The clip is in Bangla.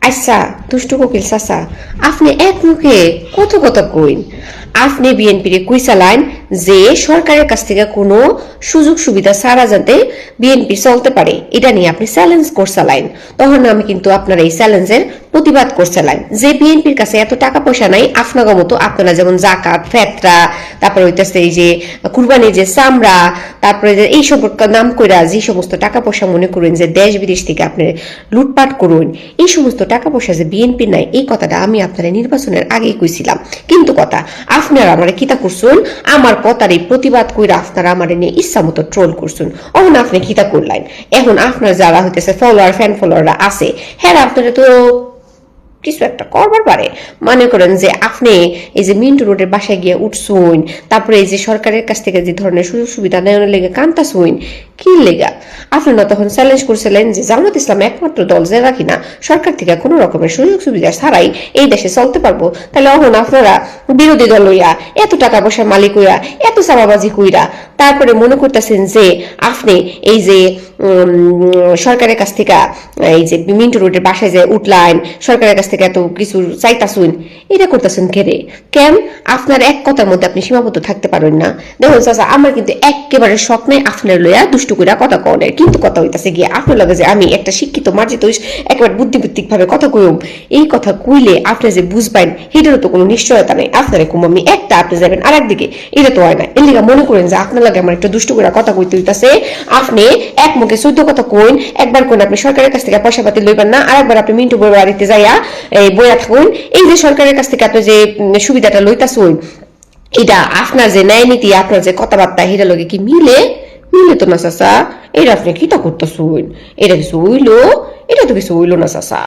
আচ্ছা দুষ্টু কোকিল চাচা, আপনি এক মুখে কত কথা কইন। আপনি বিএনপি রে কই চালান যে সরকারের কাছ থেকে কোনো সুযোগ সুবিধা ছাড়া যাতে বিএনপি চলতে পারে, এটা নিয়ে আপনি চ্যালেঞ্জ করছিলেন। তখন আমি কিন্তু আপনার এই চ্যালেঞ্জের প্রতিবাদ করছিলাম যে বিএনপির কাছে এত টাকা পয়সা নাই আপনার মতো, আপনারা যেমন জাকাত ফেতরা, তারপরে হইতেছে এই যে কুরবানি যে চামড়া, তারপরে এই সব নাম কইরা যে সমস্ত টাকা পয়সা মনে করেন যে দেশ বিদেশ থেকে আপনি লুটপাট করুন, এই সমস্ত টাকা পয়সা যে বিএনপি নাই, এই কথাটা আমি আপনারা নির্বাচনের আগেই কইছিলাম। কিন্তু কথা আপনারা আমার কিতা করছুন, আমার কথার এই প্রতিবাদ কইরা আপনারা আমার নিয়ে ইচ্ছা মতো ট্রোল করছুন। এখন আপনি কিতা করলেন, এখন আপনার যারা হইতেছে ফলোয়ার ফ্যান ফলোয়াররা আছে, হ্যাঁ আপনারা তো কিছু একটা করবার পারে। মনে করেন যে আপনি এই যে মিন্টু রোডের বাসায় গিয়ে উঠছুন, তারপরে এই যে সরকারের কাছ থেকে যে ধরনের সুযোগ সুবিধা নেওয়ার লেগে কান্তাছুন, কি লেগা আপনারা তখন চ্যালেঞ্জ করছিলেন যে জামাত ইসলাম একমাত্র দল যে রাখি না সরকার থেকে কোনো রকমের সুযোগ সুবিধা ছাড়াই এই দেশে চলতে পারবো। তাহলে এখন আপনারা বিরোধী দল হইয়া এত টাকা পয়সার মালিক হইয়া এত চাপাবাজি কইরা তারপরে মনে করতেছেন যে আপনি এই যে সরকারের কাছ থেকে এই যে মিন্টু রোডের বাসায় যে উঠলাইন, সরকারের কাছ থেকে এত কিছু চাইতাছুন, এটা করতেছেন কেরে? কেন আপনার এক কথার মধ্যে আপনি সীমাবদ্ধ থাকতে পারেন না? দেখুন চাচা, আমার কিন্তু একেবারে শখ নাই আপনার লইয়া দুষ্টু কইরা কথা কনের, কিন্তু কথা হইতাছে গিয়ে আপনার লগে যে আমি একটা শিক্ষিত মার্জিত একবার বুদ্ধিভিত্তিক ভাবে কথা কইম, এই কথা কইলে আপনি যে বুঝবেন সেটারও তো কোনো নিশ্চয়তা নেই। আপনার কম আমি একটা, আপনি যাবেন আর একদিকে, এটা তো হয় না। এর লিগা মনে করেন যে আপনার লাগে আমার একটা দুষ্টু কইরা কথা কইতে হইতাছে, আপনি এক মুখে 14 কথা কইন, একবার কোন আপনি সরকারের কাছ থেকে পয়সা পাতি লইবেন না, আর একবার আপনি মিন্টু বইয়ের বাড়িতে যাইয়া এই বইয়া থাকুন। এই যে সরকারের কাছ থেকে আপনি যে সুবিধাটা লইতাছুন, এটা আপনার যে ন্যায় নীতি, আপনার যে কথাবার্তা, এটা লগে কি মিলে? মিলে তো না চাচা। এটা আপনি কিটা করতেছুন? এটা কিছু হইলো? এটা তো কিছু হইলো না চাচা।